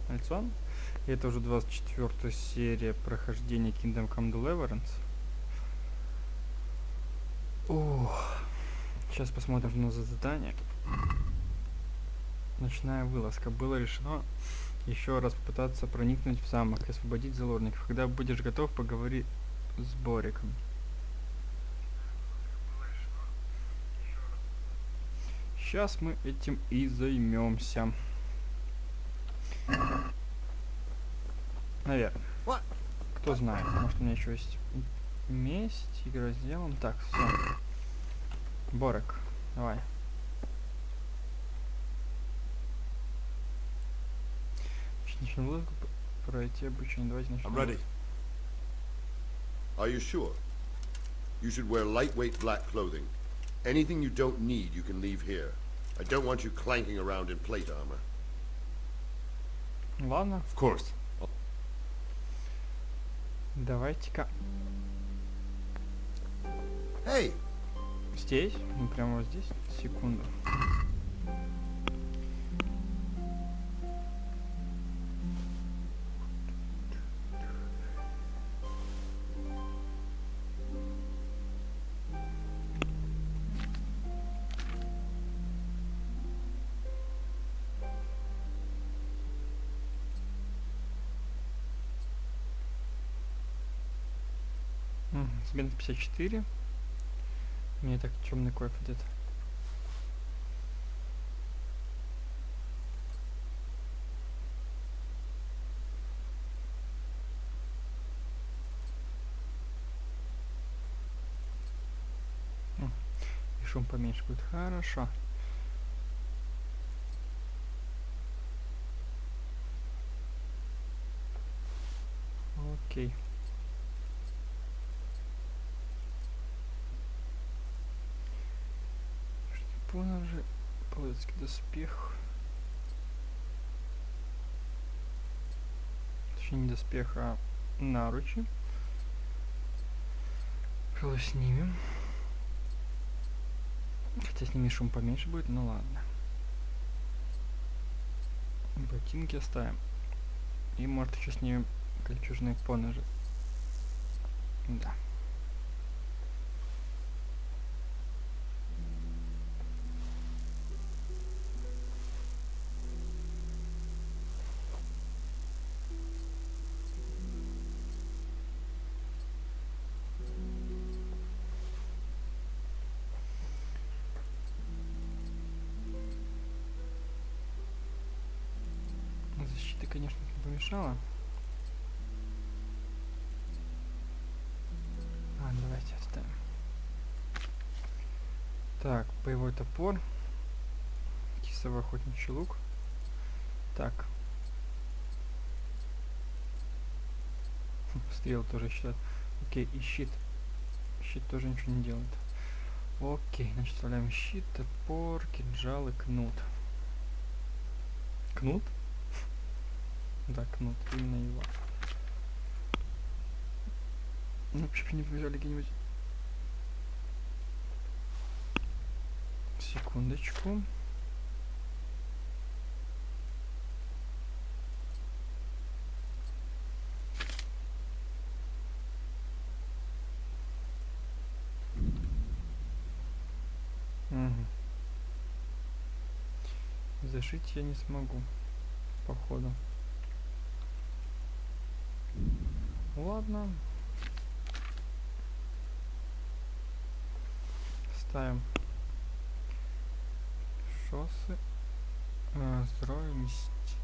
Операционная. И это уже 24-я серия прохождения Kingdom Come Deliverance. Сейчас посмотрим на задание. Ночная вылазка. Было решено еще раз попытаться проникнуть в замок и освободить заложников. Когда будешь готов, поговори с Бориком. Сейчас мы этим и займемся. Наверное. Кто знает, может у меня еще есть месть, игра с делом. Так, все. Борик, давай. Начнем лодку пройти обучение. Давайте начнем. I'm ready. Are you sure? You should wear lightweight black clothing. Anything you don't need, you can leave here. I don't want you clanking around in plate armor. Ладно. Of course. Давайте-ка. Hey! Здесь? Ну, прямо вот здесь. Секунду. Смена 54. Мне так темный кофе где-то. И шум поменьше будет. Хорошо. Окей. Поножи, полицейский доспех. Точнее, не доспех, а наручи. Пожалуй, снимем. Хотя с ними шум поменьше будет, ну ладно. Ботинки оставим. И может еще снимем кольчужные поножи. Да. Защита, конечно, не помешала. Давайте оставим. Так, боевой топор. Кисовый охотничий лук. Так. Стрел тоже считает. Окей, и щит. Щит тоже ничего не делает. Окей, значит, вставляем щит, топор, кинжал и кнут. Кнут? Да, кнут, именно его. Ну, почему не побежали где-нибудь? Секундочку. Угу. Зашить я не смогу, походу. Ладно. Ставим шоссы. Здоровье, месть.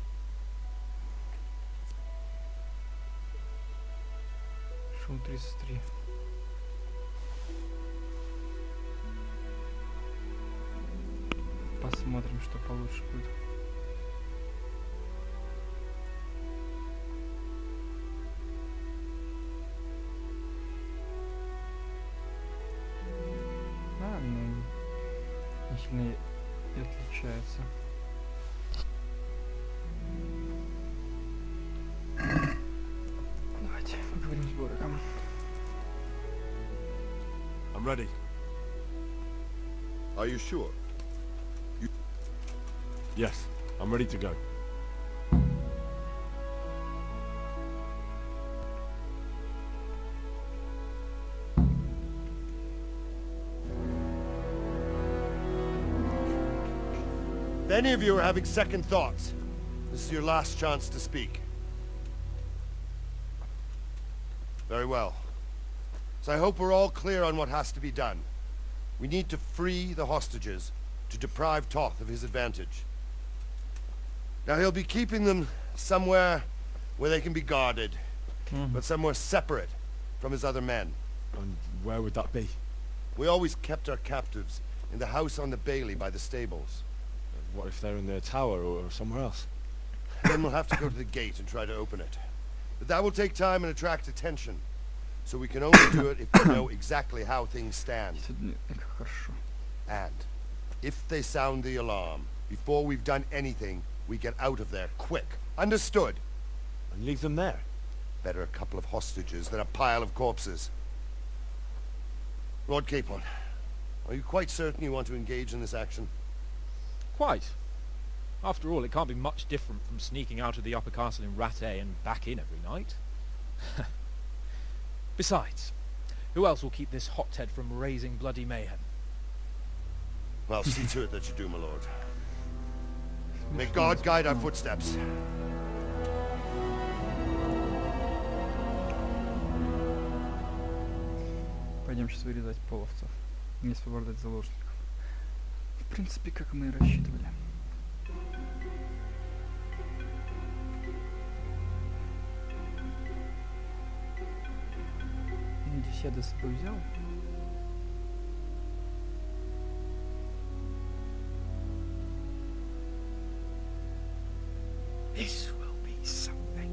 Шум 33. Посмотрим, что получше будет. Ну, не сильно и отличается. Давайте поговорим с Бориком. I'm ready. Are you sure? Yes, I'm ready to go. If any of you are having second thoughts, this is your last chance to speak. Very well. So I hope we're all clear on what has to be done. We need to free the hostages to deprive Toth of his advantage. Now he'll be keeping them somewhere where they can be guarded, but somewhere separate from his other men. And where would that be? We always kept our captives in the house on the Bailey by the stables. What if they're in the tower or somewhere else? Then we'll have to go to the gate and try to open it. But that will take time and attract attention. So we can only do it if we know exactly how things stand. Хорошо. And if they sound the alarm, before we've done anything, we get out of there quick. Understood? And leave them there? Better a couple of hostages than a pile of corpses. Lord Capon, are you quite certain you want to engage in this action? Quite. After all, it can't be much different from sneaking out of the upper castle in Rattay and back in every night. Besides, who else will keep this hothead from raising bloody mayhem? Well, see to it that you do, my lord. May God guide our footsteps. Пойдем сейчас вырезать половцев. Не освобождать заложников. В принципе, как мы и рассчитывали. Здесь я до собой взял. This will be something.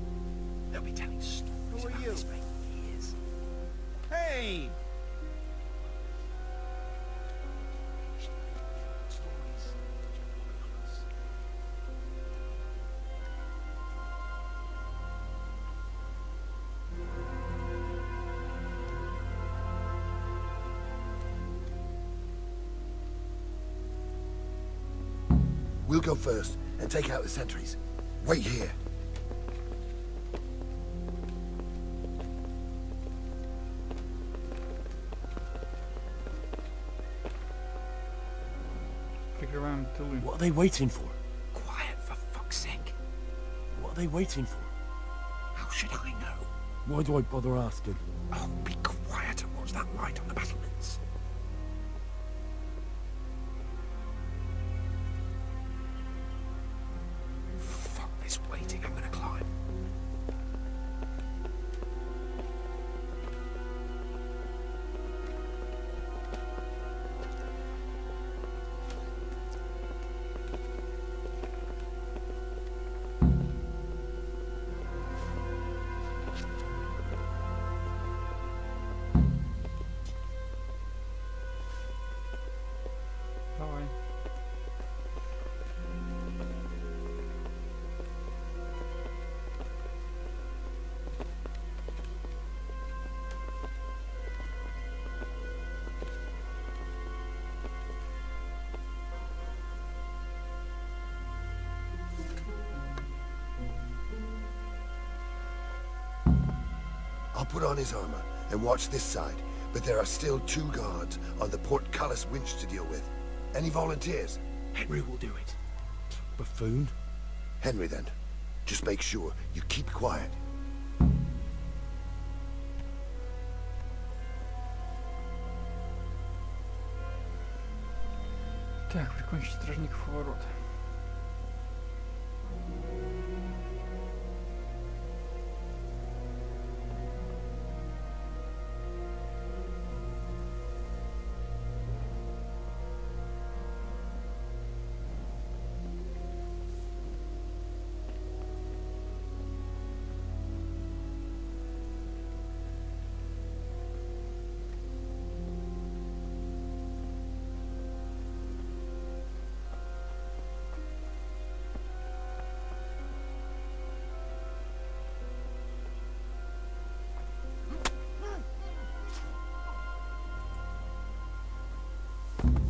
They'll be telling stories about this for years. Hey! Stories. We'll go first and take out the sentries. Wait here. Прикрываем тылы. What are they waiting for? Quiet, for fuck's sake. What are they waiting for? How should I know? Why do I bother asking? Oh, be quiet and watch that light on the battlements. Fuck this waiting, I'm gonna climb. Давай. I'll put on his armor and watch this side, but there are still 2 guards on the portcullis winch to deal with. Any volunteers? Henry will do it. Buffoon? Henry, then. Just make sure you keep quiet. Так, прикончить стражников у ворот.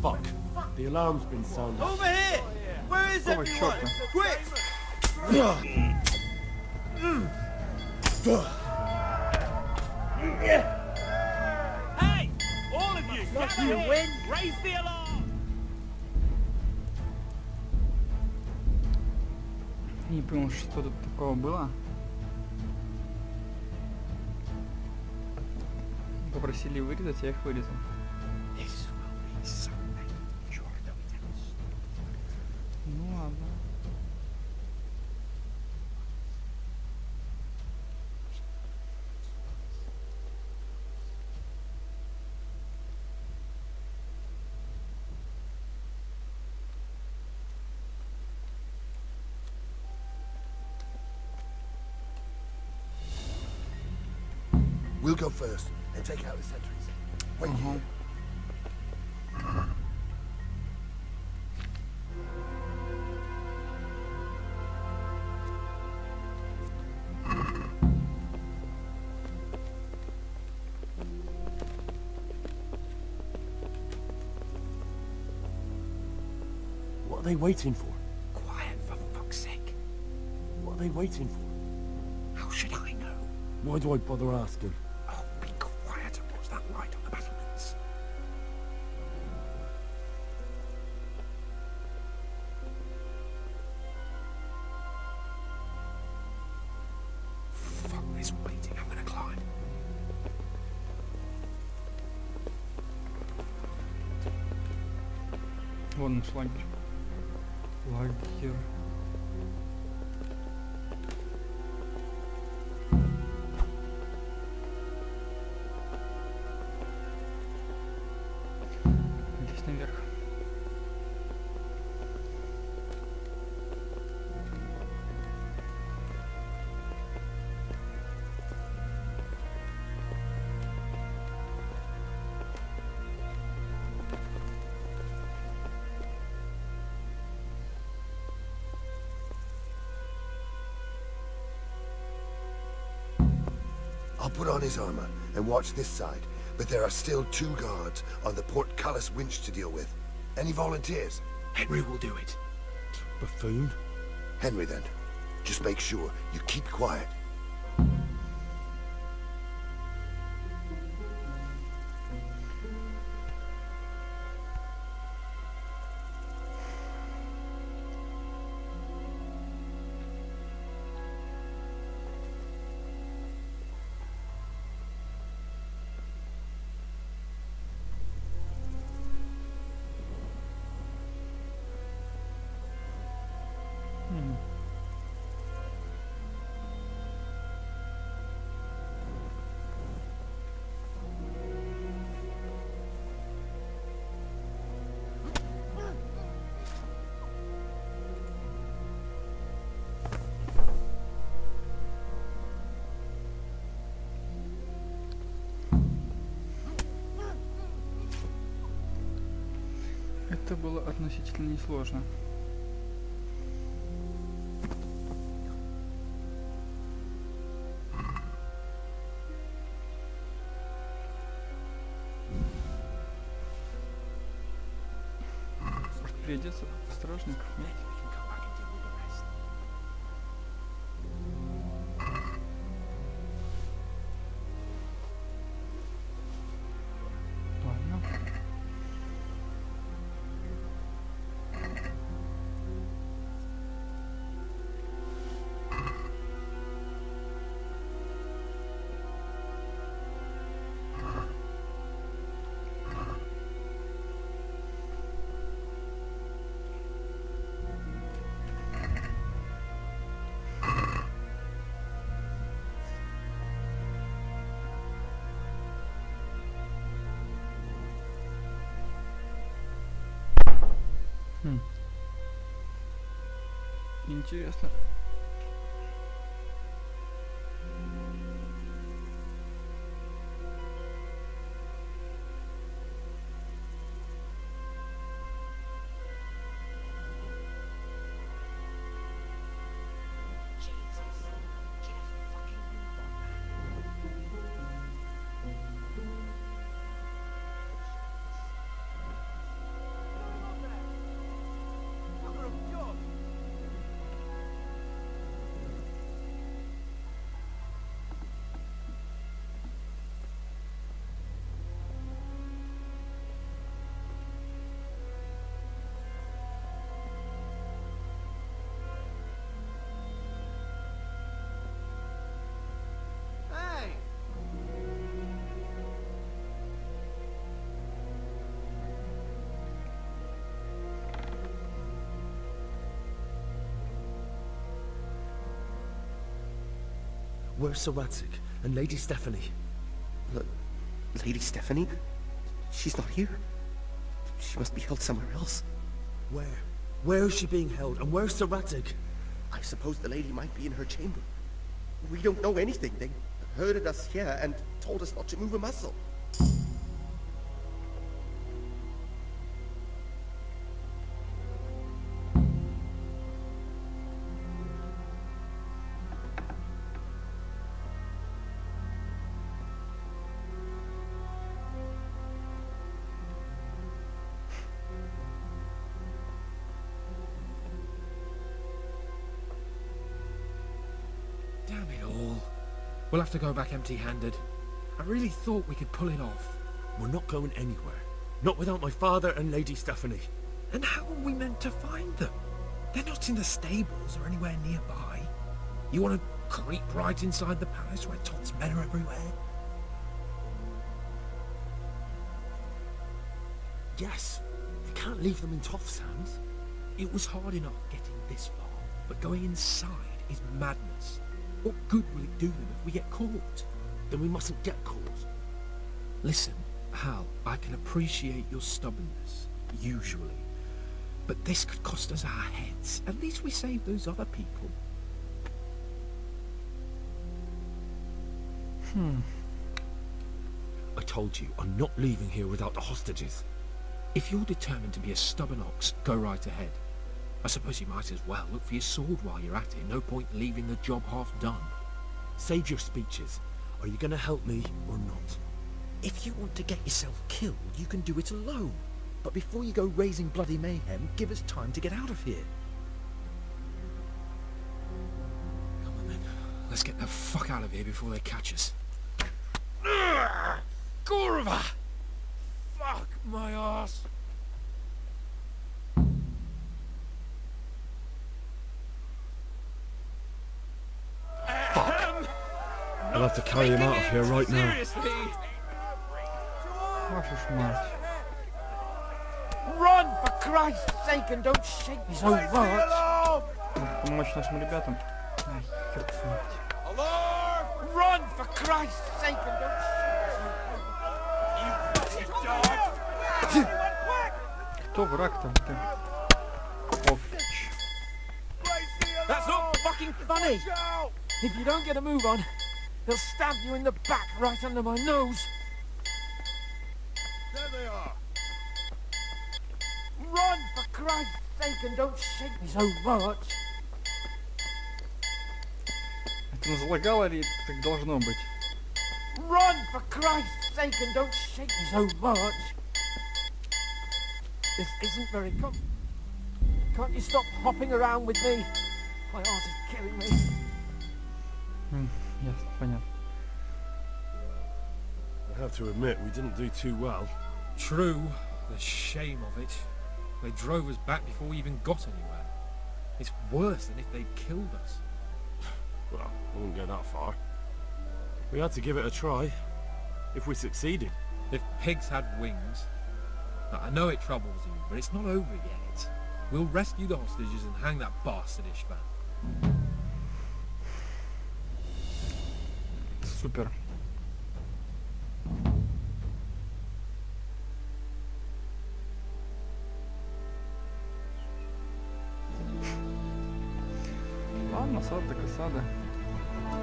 Fuck. The alarm's been sounded. Over here! Where is Какого чёрта? Quick! Hey! All of you! Get you here! win. Raise the alarm! Не понял, что тут такого было. Попросили вырезать, я их вырезал. This will be something. Sure, they'll be telling stories. Ну ладно. We'll go first and take out the sentries. Wait here. What are they waiting for? Quiet, for fuck's sake. What are they waiting for? How should I know? Why do I bother asking? Oh, be quiet and watch that light on the battlements. Fuck this waiting, I'm gonna climb. Вон наш лагерь. Лагерь. Здесь наверх. I'll put on his armor and watch this side, but there are still 2 guards on the portcullis winch to deal with. Any volunteers? Henry will do it. Buffoon? Henry, then. Just make sure you keep quiet. Это было относительно несложно. Может, придется стражников? Нет? Maybe we can come back and deal with the rest. Ладно. Интересно. Where's Sir Radzig and Lady Stephanie? Lady Stephanie? She's not here. She must be held somewhere else. Where? Where is she being held, and where's Sir Radzig? I suppose the lady might be in her chamber. We don't know anything. They herded us here and told us not to move a muscle. Damn it all. We'll have to go back empty-handed. I really thought we could pull it off. We're not going anywhere. Not without my father and Lady Stephanie. And how are we meant to find them? They're not in the stables or anywhere nearby. You want to creep right inside the palace where Todd's men are everywhere? Yes. We can't leave them in Toff's hands. It was hard enough getting this far, but going inside is madness. What good will it do them if we get caught? Then we mustn't get caught. Listen, Hal, I can appreciate your stubbornness, usually. But this could cost us our heads. At least we saved those other people. I told you, I'm not leaving here without the hostages. If you're determined to be a stubborn ox, go right ahead. I suppose you might as well look for your sword while you're at it. No point leaving the job half done. Save your speeches. Are you going to help me or not? If you want to get yourself killed, you can do it alone. But before you go raising bloody mayhem, give us time to get out of here. Come on then. Let's get the fuck out of here before they catch us. Gorva! Fuck my ass! I'll have to carry him out of here right now. Seriously? Вашу ж мать. Run, for Christ's sake, and don't shake me so much! Надо помочь нашим ребятам. Ай, ёб твою мать. Run, for Christ's sake, and don't shake me so much! Кто враг-то? Ты? Овч. That's not fucking funny! If you don't get a move on, they'll stab you in the back right under my nose! There they are. Run, for Christ's sake, and don't shake me so much! Это залагало ли так должно быть? Run, for Christ's sake, and don't shake me so much! This isn't very Can't you stop hopping around with me? My heart is killing me. Ясно, понятно. I have to admit, we didn't do too well. True. The shame of it. They drove us back before we even got anywhere. It's worse than if they'd killed us. Well, I wouldn't go that far. We had to give it a try. If we succeeded. If pigs had wings... Now, I know it troubles you, but it's not over yet. We'll rescue the hostages and hang that bastard Ishvan. Супер. Ладно, осада так осада.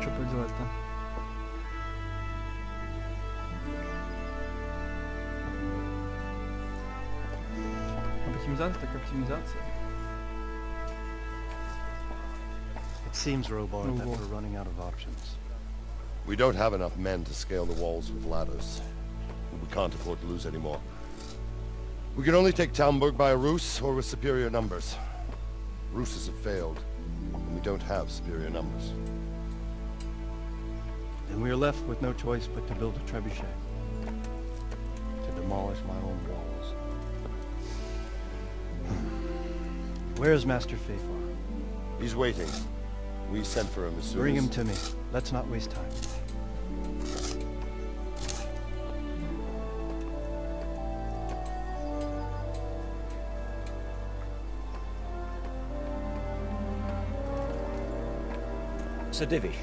Что поделать-то? Оптимизация так оптимизация. It seems, Robart, that Ого. we're running out of options. We don't have enough men to scale the walls with ladders. We can't afford to lose any more. We can only take Talmberg by a ruse or with superior numbers. Ruses have failed, and we don't have superior numbers. Then we are left with no choice but to build a trebuchet. To demolish my own walls. Where is Master Fafar? He's waiting. We sent for him as soon Bring as... him to me. Let's not waste time. Sir Divish,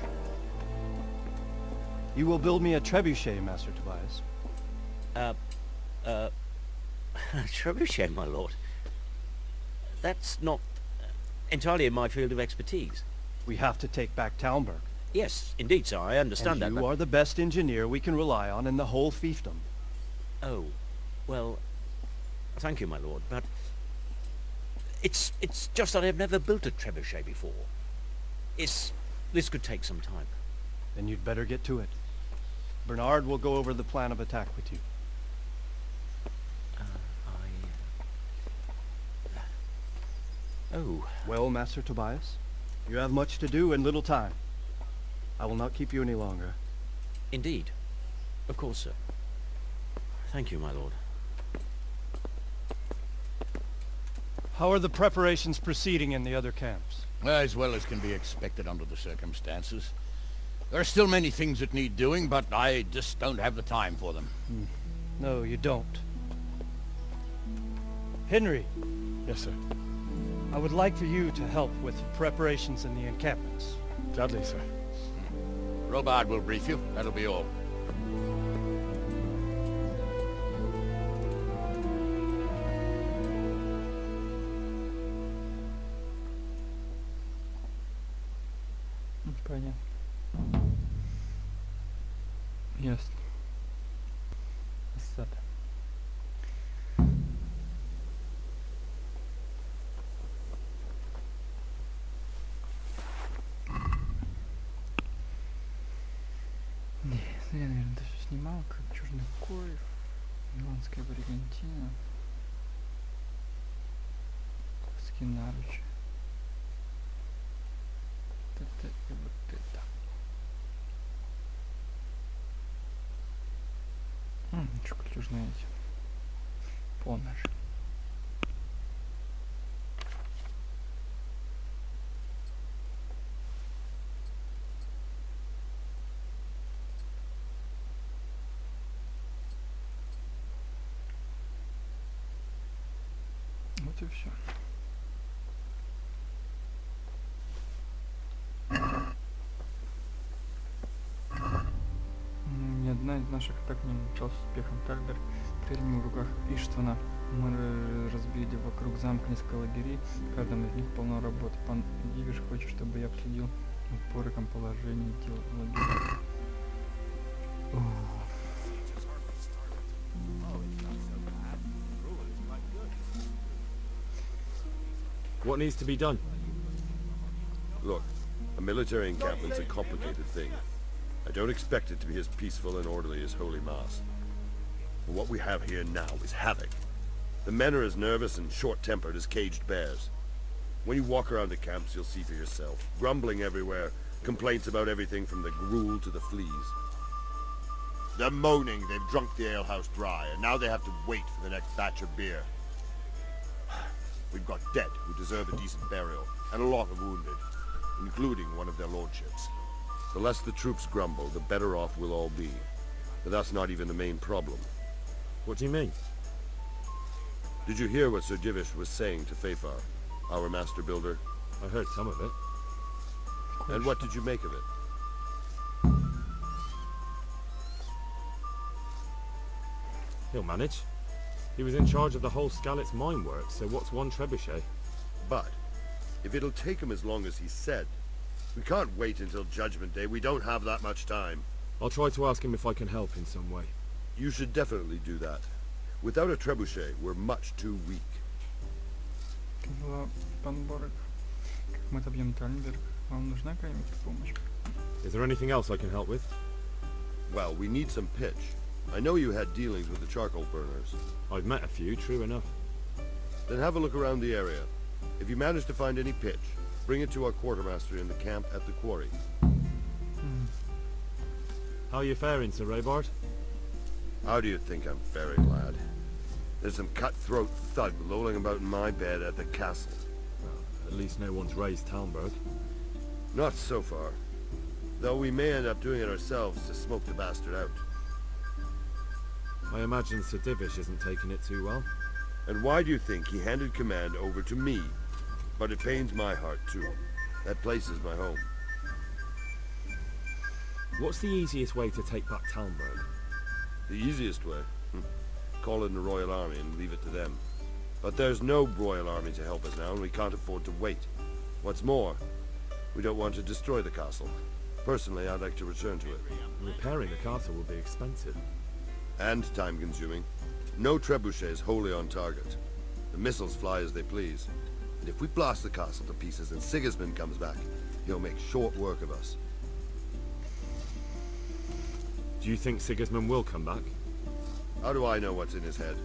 You will build me a trebuchet, Master Tobias. Trebuchet, my lord. That's not entirely in my field of expertise. We have to take back Talmberg. Yes, indeed, sir, I understand that, And you but... are the best engineer we can rely on in the whole fiefdom. Oh, well, thank you, my lord, but... It's just that I've never built a trebuchet before. This could take some time. Then you'd better get to it. Bernard will go over the plan of attack with you. Oh. Well, Master Tobias, you have much to do and little time. I will not keep you any longer. Indeed. Of course, sir. Thank you, my lord. How are the preparations proceeding in the other camps? As well as can be expected under the circumstances. There are still many things that need doing, but I just don't have the time for them. No, you don't. Henry, Yes, sir. I would like for you to help with the preparations in the encampments. Gladly, sir. Robard will brief you. That'll be all. Понятно. Ясно. Осада. Не, ну я, наверное, это все снимал, как Черный Коев, Миланская Бригантина, Скинарыч. Вот это и вот это. Ничего, ключужные эти. Помнишь. Вот и все. Ни одна из наших атак не началась с успехом. Тальберг прежними в руках Иштвана. Мы разбили вокруг замка несколько лагерей. В каждом из них полно работы. Пан Дивиш хочет, чтобы я обсудил упориком положение дел лагеря. What needs to be done? Look, a military encampment's a complicated thing. I don't expect it to be as peaceful and orderly as Holy Mass. But what we have here now is havoc. The men are as nervous and short-tempered as caged bears. When you walk around the camps, you'll see for yourself. Grumbling everywhere, complaints about everything from the gruel to the fleas. They're moaning they've drunk the alehouse dry, and now they have to wait for the next batch of beer. We've got dead who deserve a decent burial, and a lot of wounded, including one of their lordships. The less the troops grumble, the better off we'll all be. But that's not even the main problem. What do you mean? Did you hear what Sir Divish was saying to Fafar, our master builder? I heard some of it. And what did you make of it? He'll manage. He was in charge of the whole Skalitz mine works, so what's one trebuchet? But, if it'll take him as long as he said, we can't wait until Judgment Day. We don't have that much time. I'll try to ask him if I can help in some way. You should definitely do that. Without a trebuchet, we're much too weak. Пан Борек, как мы отобьем Тальберг? Вам нужна какая-нибудь помощь? Is there anything else I can help with? Well, we need some pitch. I know you had dealings with the charcoal burners. I've met a few, true enough. Then have a look around the area. If you manage to find any pitch, bring it to our quartermaster in the camp at the quarry. How are you faring, Sir Raybard? How do you think I'm faring, lad? There's some cutthroat thug lolling about in my bed at the castle. Well, at least no one's raised Talmberg. Not so far. Though we may end up doing it ourselves to smoke the bastard out. I imagine Sir Divish isn't taking it too well. And why do you think he handed command over to me? But it pains my heart too. That place is my home. What's the easiest way to take back Talmberg? The easiest way? Call in the Royal Army and leave it to them. But there's no Royal Army to help us now, and we can't afford to wait. What's more, we don't want to destroy the castle. Personally, I'd like to return to it. Repairing the castle will be expensive. And time-consuming. No trebuchets wholly on target. The missiles fly as they please. And if we blast the castle to pieces and Sigismund comes back, he'll make short work of us. Do you think Sigismund will come back? How do I know what's in his head?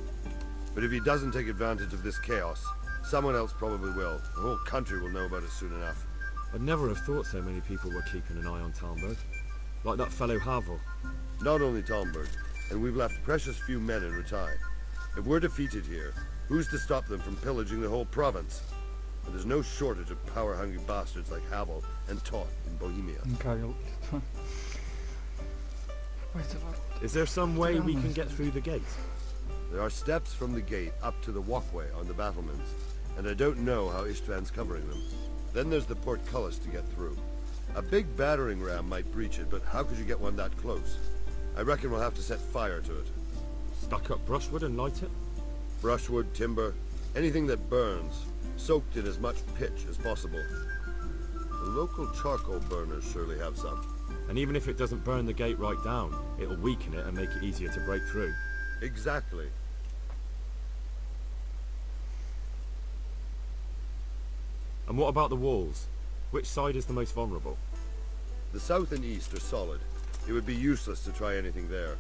But if he doesn't take advantage of this chaos, someone else probably will. The whole country will know about it soon enough. I'd never have thought so many people were keeping an eye on Talmberg. Like that fellow Havel. Not only Talmberg, and we've left precious few men in Ratai. If we're defeated here, who's to stop them from pillaging the whole province? And there's no shortage of power-hungry bastards like Havel and Toth in Bohemia. Кавил. Попасть в ворота. Is there some way we can get through the gate? There are steps from the gate up to the walkway on the battlements, and I don't know how Istvan's covering them. Then there's the portcullis to get through. A big battering ram might breach it, but how could you get one that close? I reckon we'll have to set fire to it. Stuck up brushwood and light it? Brushwood, timber, anything that burns, soaked in as much pitch as possible. The local charcoal burners surely have some. And even if it doesn't burn the gate right down, it'll weaken it and make it easier to break through. Exactly. And what about the walls? Which side is the most vulnerable? The south and east are solid. It would be useless to try anything there.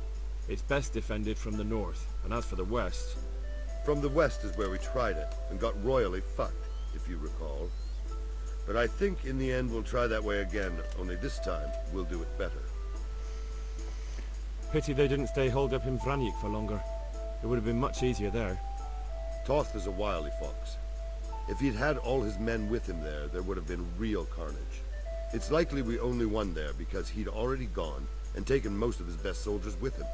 It's best defended from the north, and as for the west... From the west is where we tried it, and got royally fucked, if you recall. But I think in the end we'll try that way again, only this time we'll do it better. Pity they didn't stay holed up in Vranic for longer. It would have been much easier there. Toth is a wily fox. If he'd had all his men with him there would have been real carnage. It's likely we only won there because he'd already gone and taken most of his best soldiers with him.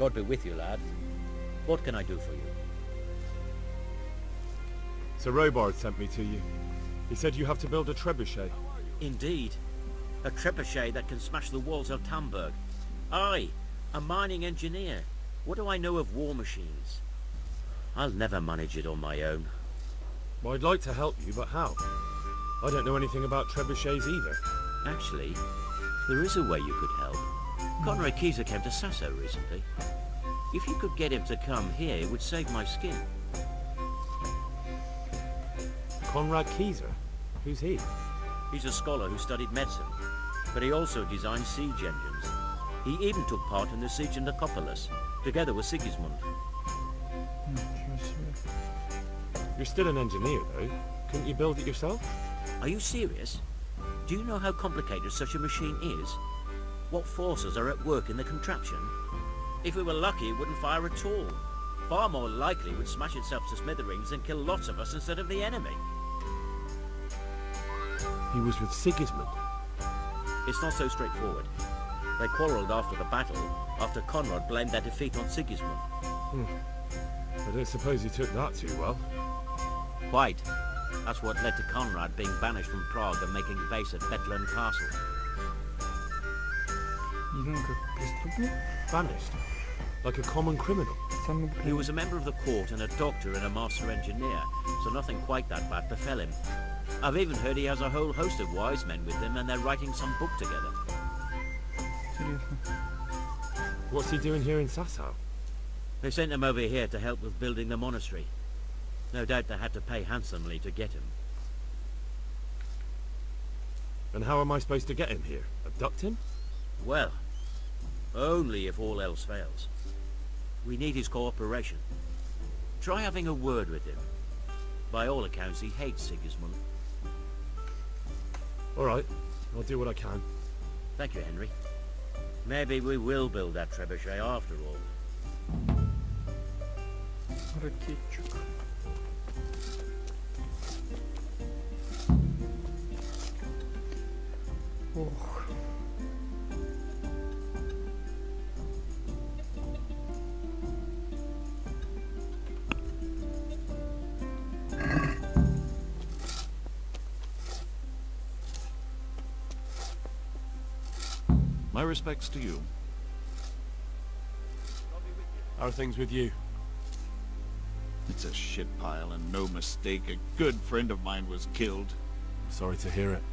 God be with you, lad. What can I do for you? Sir Robard sent me to you. He said you have to build a trebuchet. Indeed. A trebuchet that can smash the walls of Talmberg. I, a mining engineer. What do I know of war machines? I'll never manage it on my own. Well, I'd like to help you, but how? I don't know anything about trebuchets either. Actually, there is a way you could help. Conrad Keyser came to Sasso recently. If you could get him to come here, it would save my skin. Conrad Keyser? Who's he? He's a scholar who studied medicine, but he also designed siege engines. He even took part in the siege of Nicopolis, together with Sigismund. Ничего себе. You're still an engineer, though. Couldn't you build it yourself? Are you serious? Do you know how complicated such a machine is? What forces are at work in the contraption? If we were lucky, it wouldn't fire at all. Far more likely it would smash itself to smithereens and kill lots of us instead of the enemy. He was with Sigismund. It's not so straightforward. They quarrelled after the battle, after Conrad blamed their defeat on Sigismund. I don't suppose he took that too well. Quite. That's what led to Conrad being banished from Prague and making base at Bethlehem Castle. Изгнан как преступник? Banished? Like a common criminal? Самый He was a member of the court and a doctor and a master engineer, so nothing quite that bad befell him. I've even heard he has a whole host of wise men with him and they're writing some book together. интересно. What's he doing here in Sassau? They sent him over here to help with building the monastery. No doubt they had to pay handsomely to get him. And how am I supposed to get him here? Abduct him? Well, only if all else fails. We need his cooperation. Try having a word with him. By all accounts, he hates Sigismund. All right, I'll do what I can. Thank you, Henry. Maybe we will build that trebuchet after all. Ракетчик. Ох. My respects to you. How are things with you? It's a shit pile and no mistake. A good friend of mine was killed. Sorry to hear it.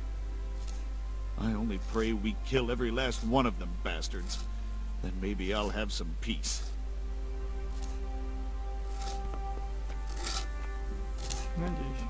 I only pray we kill every last one of them bastards. Then maybe I'll have some peace. Надеюсь.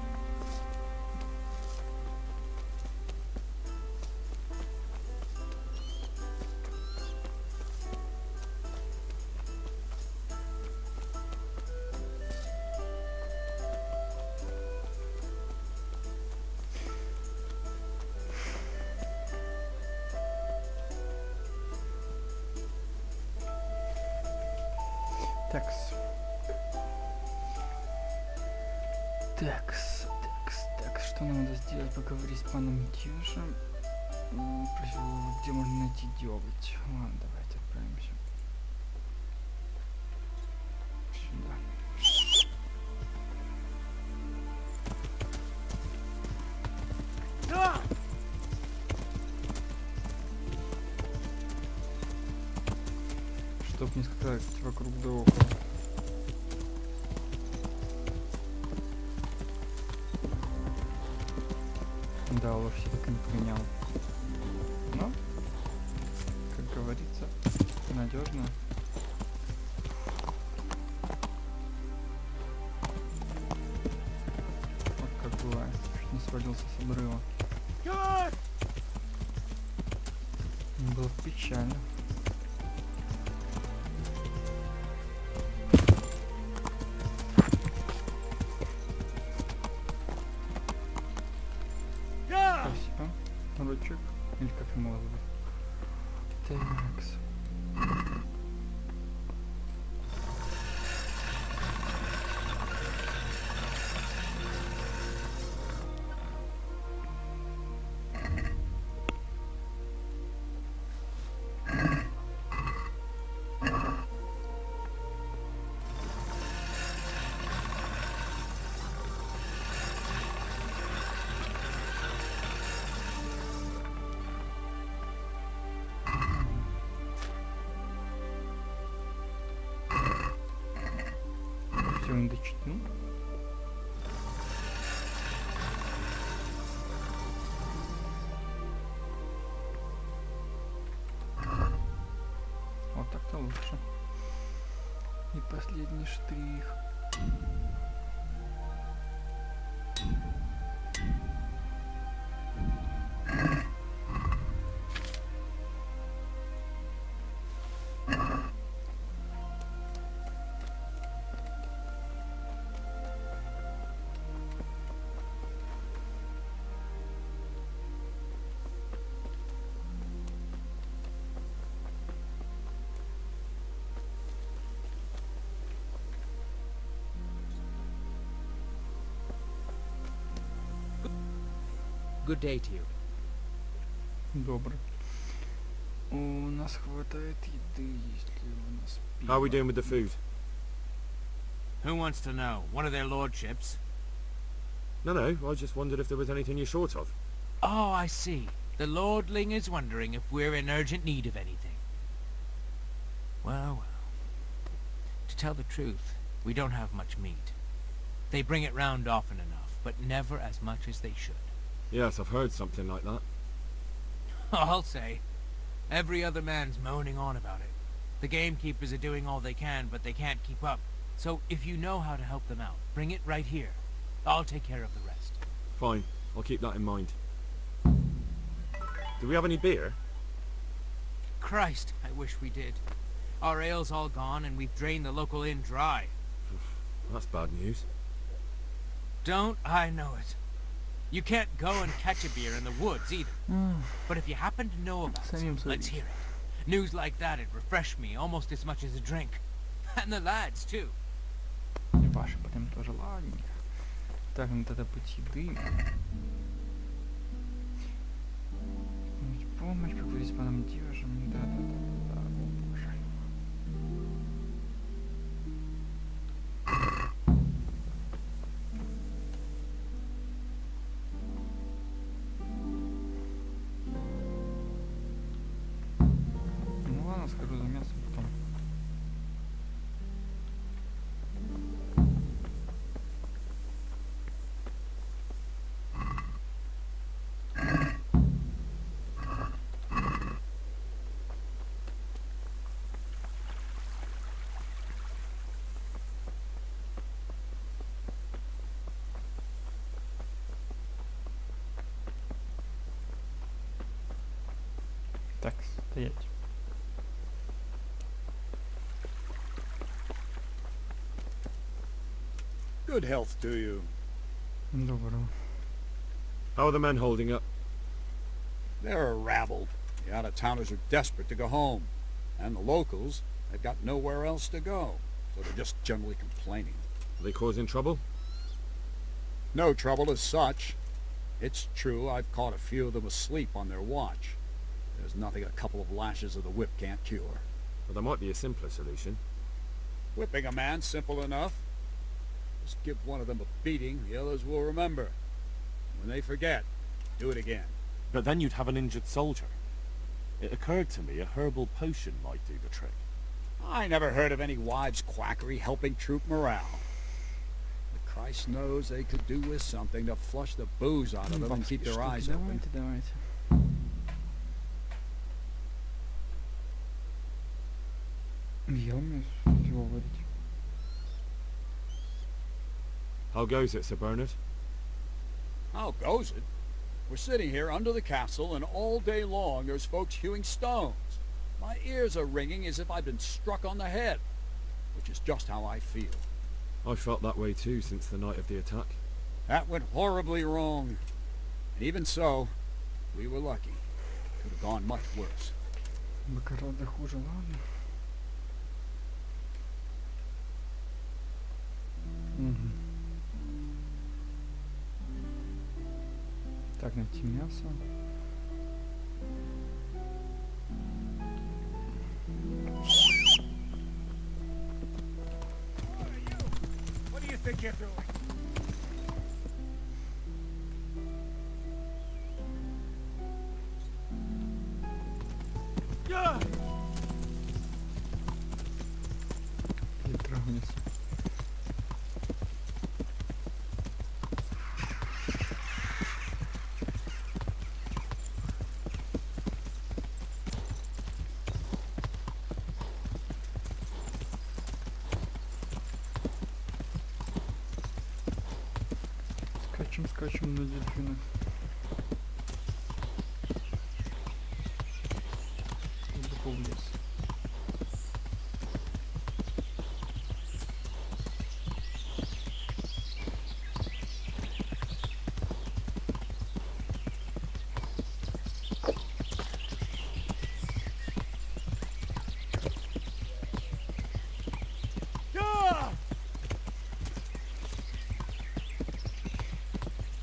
Такс. Такс. Что нам надо сделать? Поговорить с паном Тишем. Где можно найти деготь? Ладно, давайте отправимся. Сюда. Чтоб не скакать вокруг да около. Да, вообще так и не поменял. Но, как говорится, надежно. Вот как бывает, чуть не свалился с обрыва. Было печально. Спасибо. Ручек. Или как ему его зовут? Такс. Все, не дочитал. Вот так-то лучше. И последний штрих. Good day to you. Добрый. У нас хватает еды, если у нас пиво. How are we doing with the food? Who wants to know? One of their lordships? No, I just wondered if there was anything you're short of. Oh, I see. The lordling is wondering if we're in urgent need of anything. Well. To tell the truth, we don't have much meat. They bring it round often enough, but never as much as they should. Yes, I've heard something like that. I'll say. Every other man's moaning on about it. The gamekeepers are doing all they can, but they can't keep up. So if you know how to help them out, bring it right here. I'll take care of the rest. Fine, I'll keep that in mind. Do we have any beer? Christ, I wish we did. Our ale's all gone and we've drained the local inn dry. That's bad news. Don't I know it. You can't go and catch a beer in the woods either. But if you happen to know about some, let's hear it. News like that'd refresh me almost as much as a drink. And the lads, too. Ваши прям тоже ладненько. Так, вот это путь еды. Помощь, поговорить с паном Диважем. Да, о боже. Ну ладно, схожу за мясом потом. Так, стоять. Good health to you. Доброго. How are the men holding up? They're a rabble. The out-of-towners are desperate to go home. And the locals, they've got nowhere else to go. So they're just generally complaining. Are they causing trouble? No trouble as such. It's true I've caught a few of them asleep on their watch. There's nothing a couple of lashes of the whip can't cure. Well, there might be a simpler solution. Whipping a man, simple enough. Just give one of them a beating, the others will remember. When they forget, do it again. But then you'd have an injured soldier. It occurred to me a herbal potion might do the trick. I never heard of any wives' quackery helping troop morale. But Christ knows they could do with something to flush the booze out of them and keep their eyes open. Давайте. Я умею его варить. How goes it, Sir Bernard? How goes it? We're sitting here under the castle, and all day long there's folks hewing stones. My ears are ringing as if I'd been struck on the head, which is just how I feel. I felt that way too since the night of the attack. That went horribly wrong. And even so, we were lucky. Could have gone much worse. Гораздо хуже, ладно. Угу. Так, найти мясо. What do you think you're doing? Ветра вниз. Скачем на дельфинах. Глубоко в лес.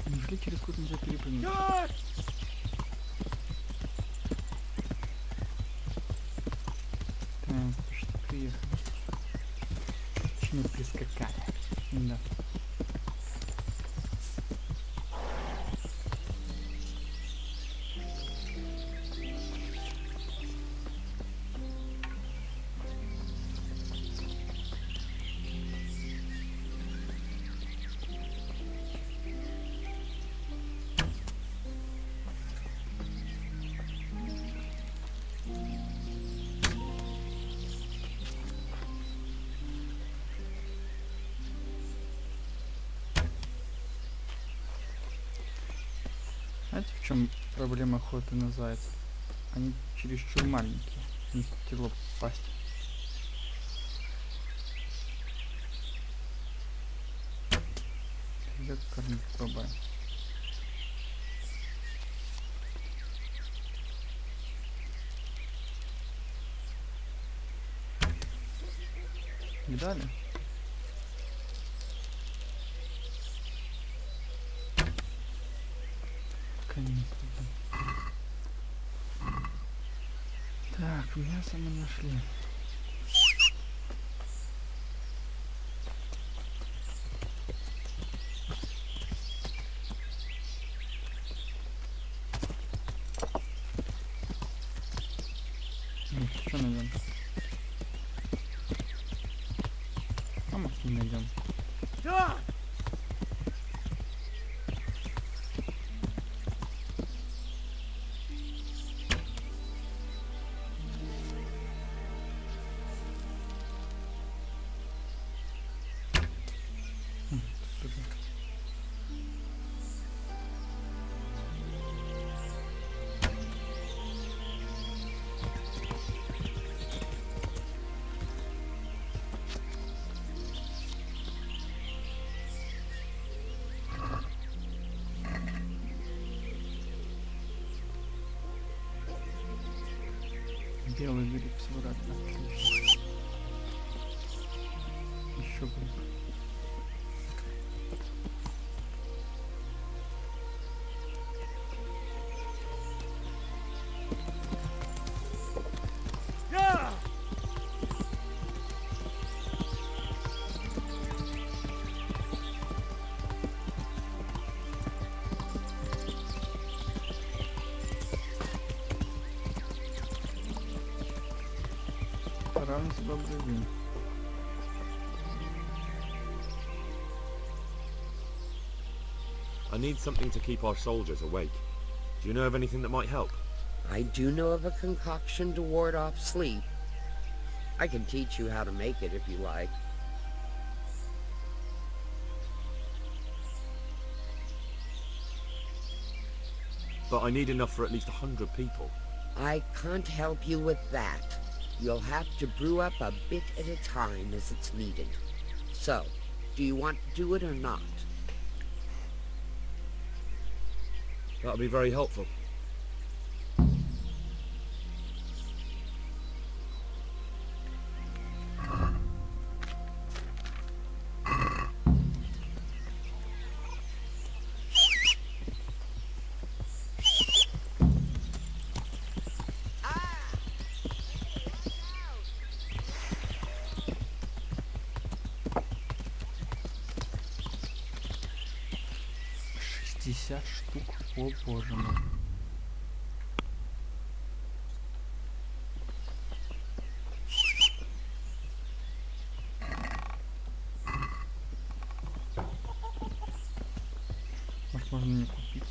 Неужели через код нельзя перепрыгнуть? Так, почти приехали. Почему прискакали? Да. Знаете, в чем проблема охоты на зайцев? Они чересчур маленькие, в них тяжело попасть. Как кормить пробуем. Видали? Так, мясо мы нашли. Что найдем? А может не найдем. Супер. Белый гриб обратно. Отлично. Еще гриб. Добрый день. I need something to keep our soldiers awake. Do you know of anything that might help? I do know of a concoction to ward off sleep. I can teach you how to make it if you like. But I need enough for at least 100 people. I can't help you with that. You'll have to brew up a bit at a time as it's needed. So, do you want to do it or not? That'll be very helpful. Штук, о боже мой. Может, можно не купить.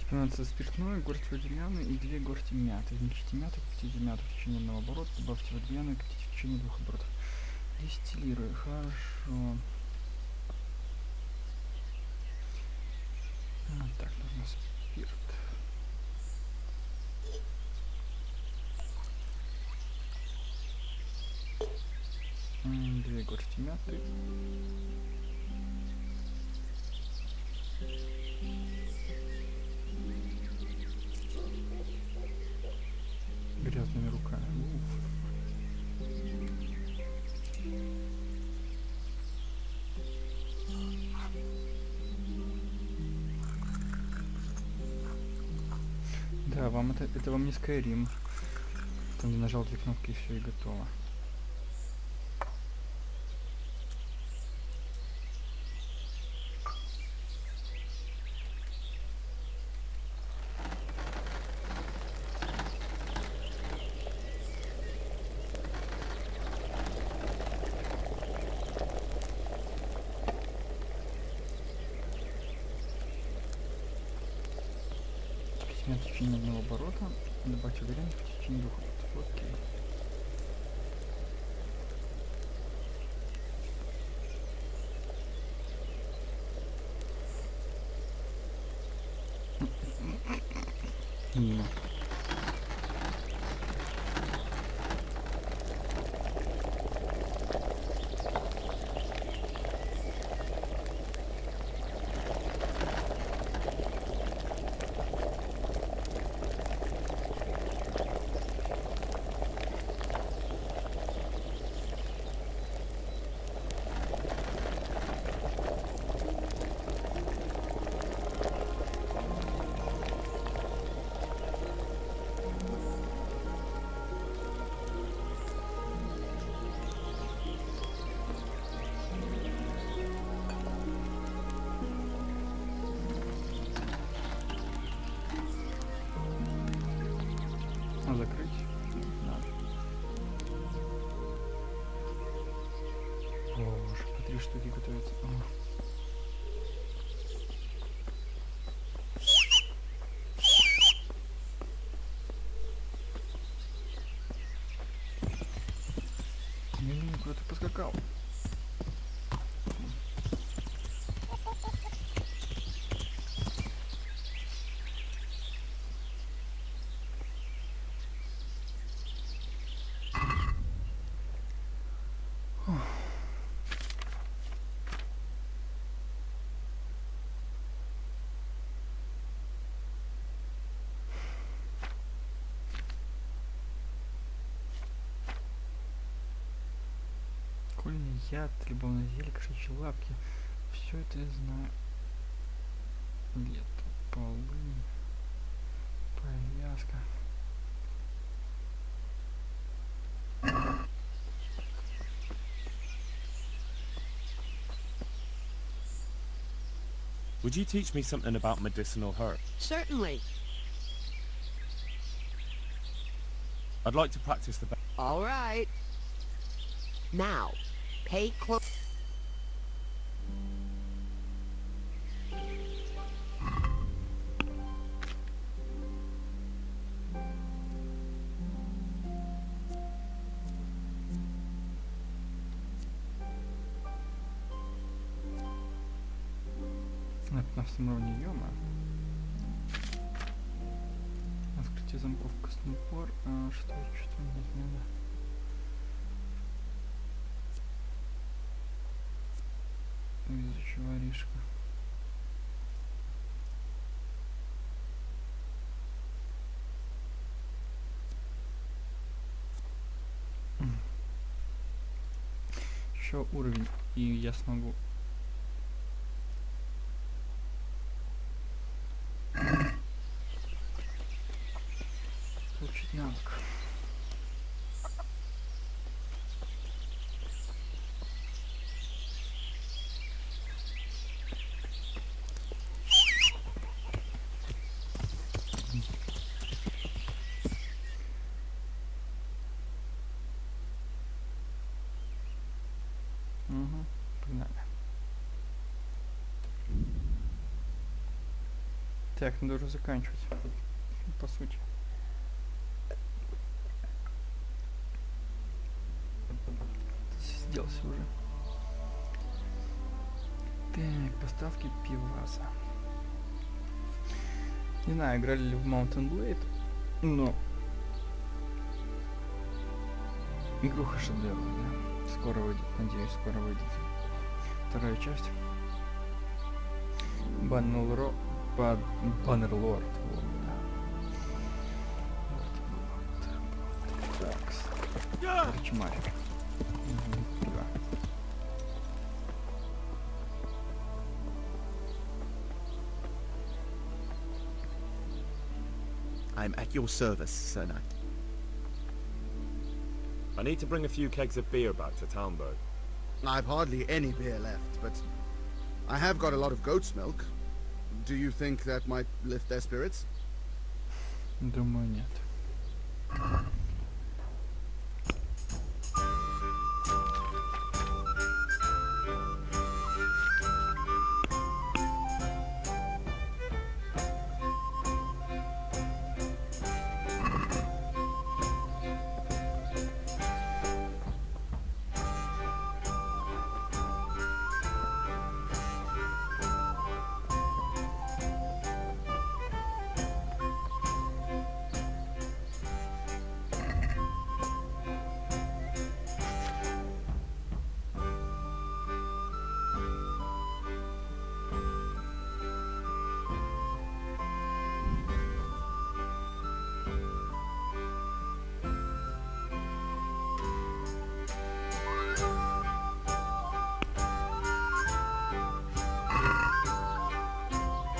Понадобится спиртное, горсть водяняны и 2 горсти мяты. Измельчите мяту, коптите мяту в течение 1 оборота, добавьте водяняну и коптите в течение 2 оборотов. Дистиллирую, хорошо. Так, нужно спирт. Две горсти мяты. Грязными руками. Да, вам это вам не Skyrim. Там где нажал 2 кнопки и все, и готово. В течение 1 оборота, добавьте вариант в течение 2 оборотов. Окей. Мимо. 3 штуки готовятся. О. Блин, куда ты поскакал? Кольный яд, любовное зелье, кошачьи лапки. Все это я знаю. Лето, полынь, повязка. Would you teach me something about medicinal herbs? Certainly. I'd like to practice the... All right. Now, pay close. На 15 уровне, ёма. Открытие замков, костный упор. Что нет, надо. Везучий воришка. Еще уровень, и я смогу. Получить навык. Угу, погнали. Так, надо уже заканчивать. По сути. Сделался уже. Так, поставки пиваса. Не знаю, играли ли в Mountain Blade, но игруха шедевр, да. Скоро выйдет, надеюсь, скоро выйдет вторая часть. Баннерлорд, вот, да. Так, корочмарь. Пиво. I'm at your service, Sir Knight. I need to bring a few kegs of beer back to Townburg. I've hardly any beer left, but I have got a lot of goat's milk. Do you think that might lift their spirits? Думаю, нет.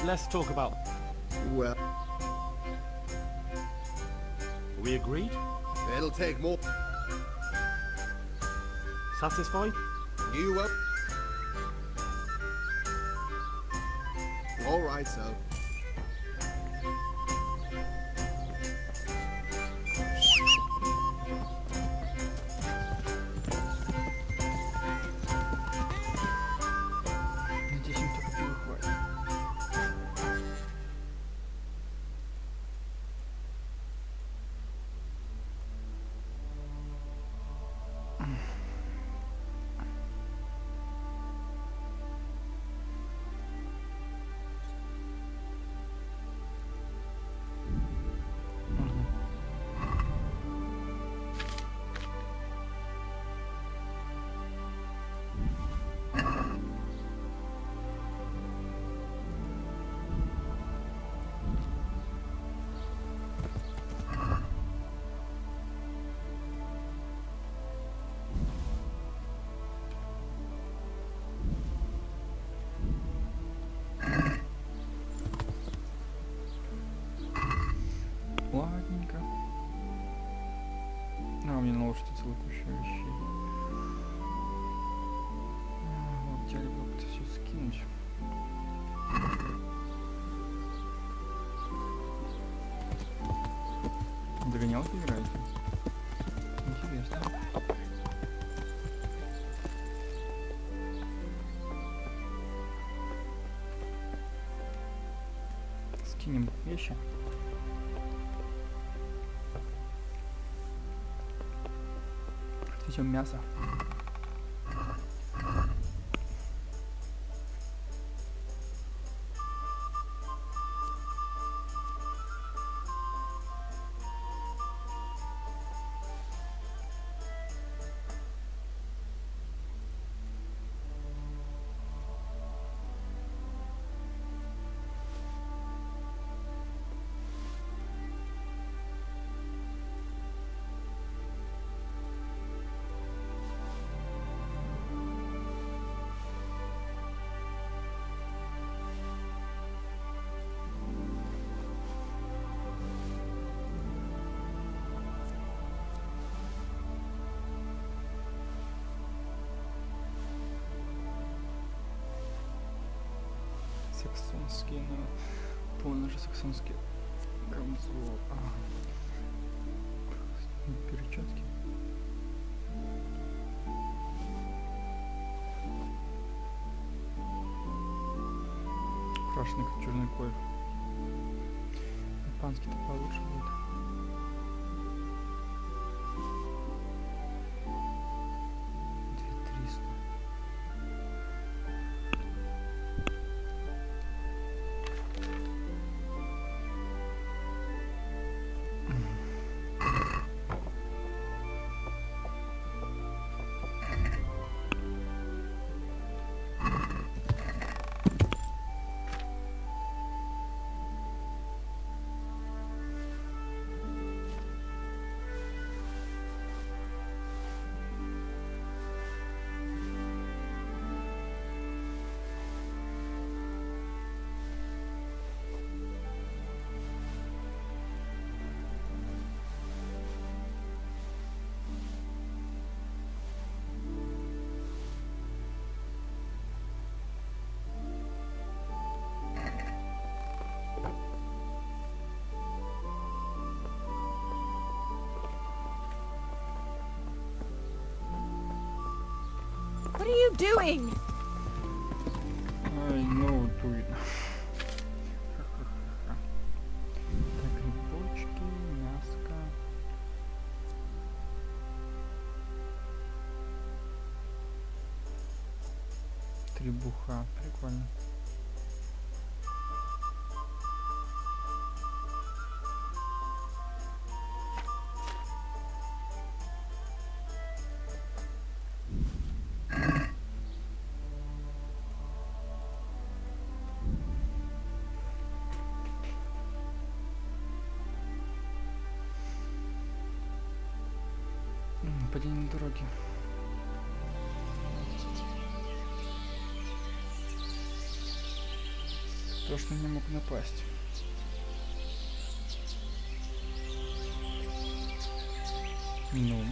Let's talk about... Well, We agreed? it'll take more. Satisfied? You will. All right, so. мне наложите целую кучу вещей. Вот, хотели бы это все скинуть. Догонялки играете? Интересно. Скинем вещи. Отвезем мясо. Саксонские, но помню же саксонские камзол. Перчатки. Крашеный как черный кофе. Японский-то получше будет. What are you doing? I know do it. Так, грибочки, мяско. Требуха, прикольно. Падение на дороге. То, что не мог напасть. Ну.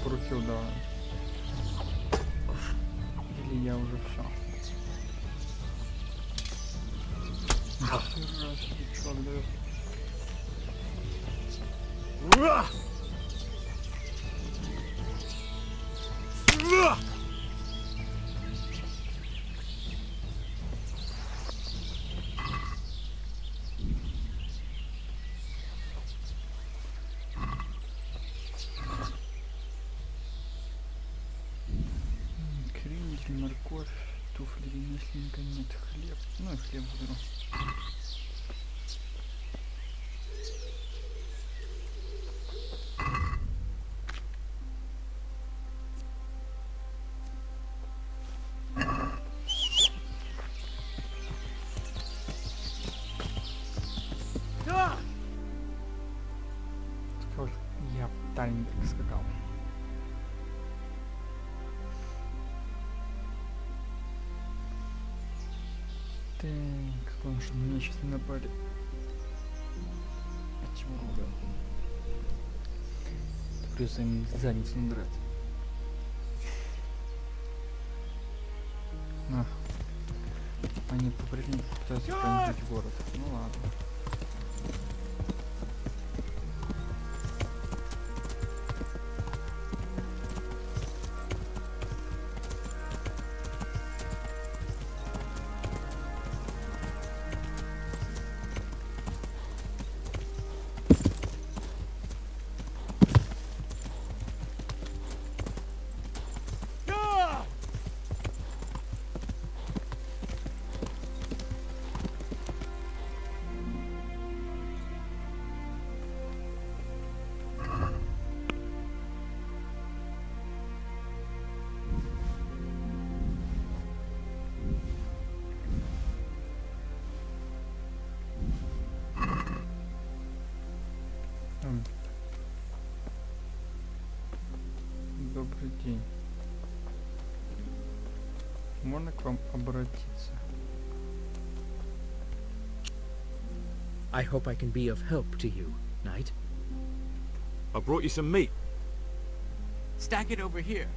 Поручил, да. Или я уже все. Нихера себе, чувак дает. кисленько нет, хлеб. Ну и хлеб заберу. Сколько я дальненько скакал. Так, главное, чтобы меня сейчас не напали. От чего ругал? Придется им задницу надрать. А. Они по прежнему пытаются проникнуть в город. Ну ладно. Добрый день. Можно к вам обратиться? I hope I can be of help to you, Knight. I brought you some meat. Stack it over here.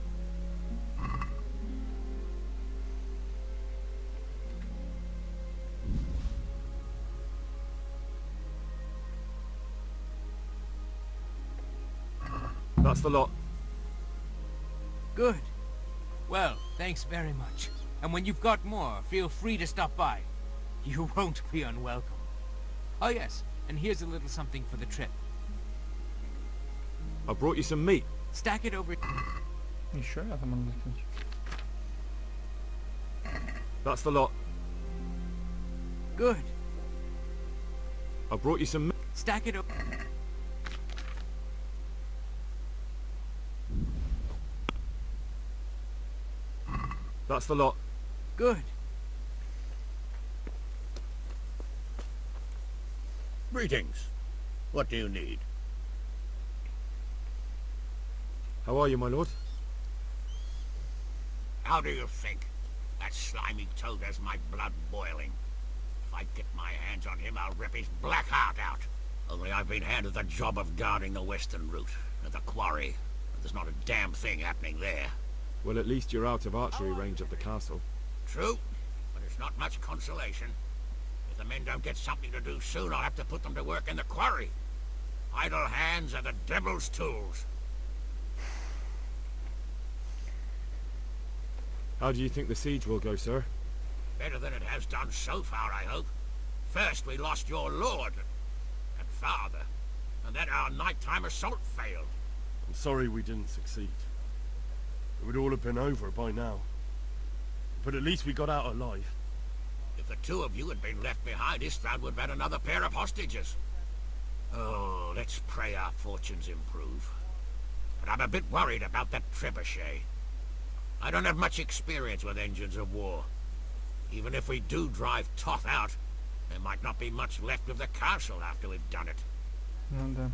That's the lot. Good. Well, thanks very much. And when you've got more, feel free to stop by. You won't be unwelcome. Oh yes, and here's a little something for the trip. I brought you some meat. Stack it over... Еще я там могу закинуть. That's the lot. Good. I brought you some meat. Stack it over... That's the lot. Good. Greetings. What do you need? How are you, my lord? How do you think? That slimy toad has my blood boiling. If I get my hands on him, I'll rip his black heart out. Only I've been handed the job of guarding the western route, at the quarry. There's not a damn thing happening there. Well, at least you're out of archery range of the castle. True, but it's not much consolation. If the men don't get something to do soon, I'll have to put them to work in the quarry. Idle hands are the devil's tools. How do you think the siege will go, sir? Better than it has done so far, I hope. First we lost your lord and father, and then our nighttime assault failed. I'm sorry we didn't succeed. It would all have been over by now. But at least we got out alive. If the two of you had been left behind, Istvan would have had another pair of hostages. Oh, let's pray our fortunes improve. But I'm a bit worried about that trebuchet. I don't have much experience with engines of war. Even if we do drive Toth out, there might not be much left of the castle after we've done it. Ну да.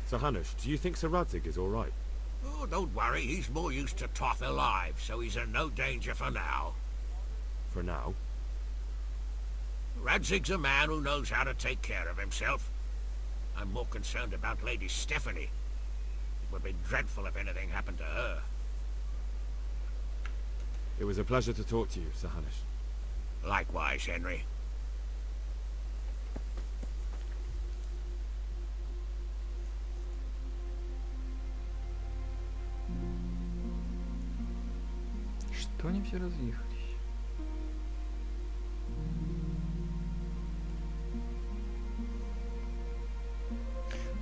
So, Hanush, do you think Sir Radzig is all right? Oh, don't worry, he's more used to Toth alive, so he's in no danger for now. For now? Radzig's a man who knows how to take care of himself. I'm more concerned about Lady Stephanie. It would be dreadful if anything happened to her. It was a pleasure to talk to you, Sir Hanush. Likewise, Henry. Что они все разъехались?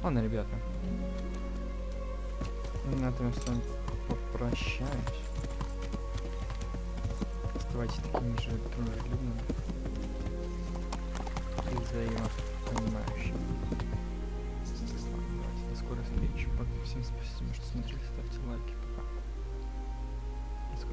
Ладно, ребята. На этом я с вами попрощаюсь. Оставайтесь такими же дружелюбными и взаимопонимающими. Ладно, давайте до скорой встречи. Пока всем спасибо, что смотрели, ставьте лайки. Пока.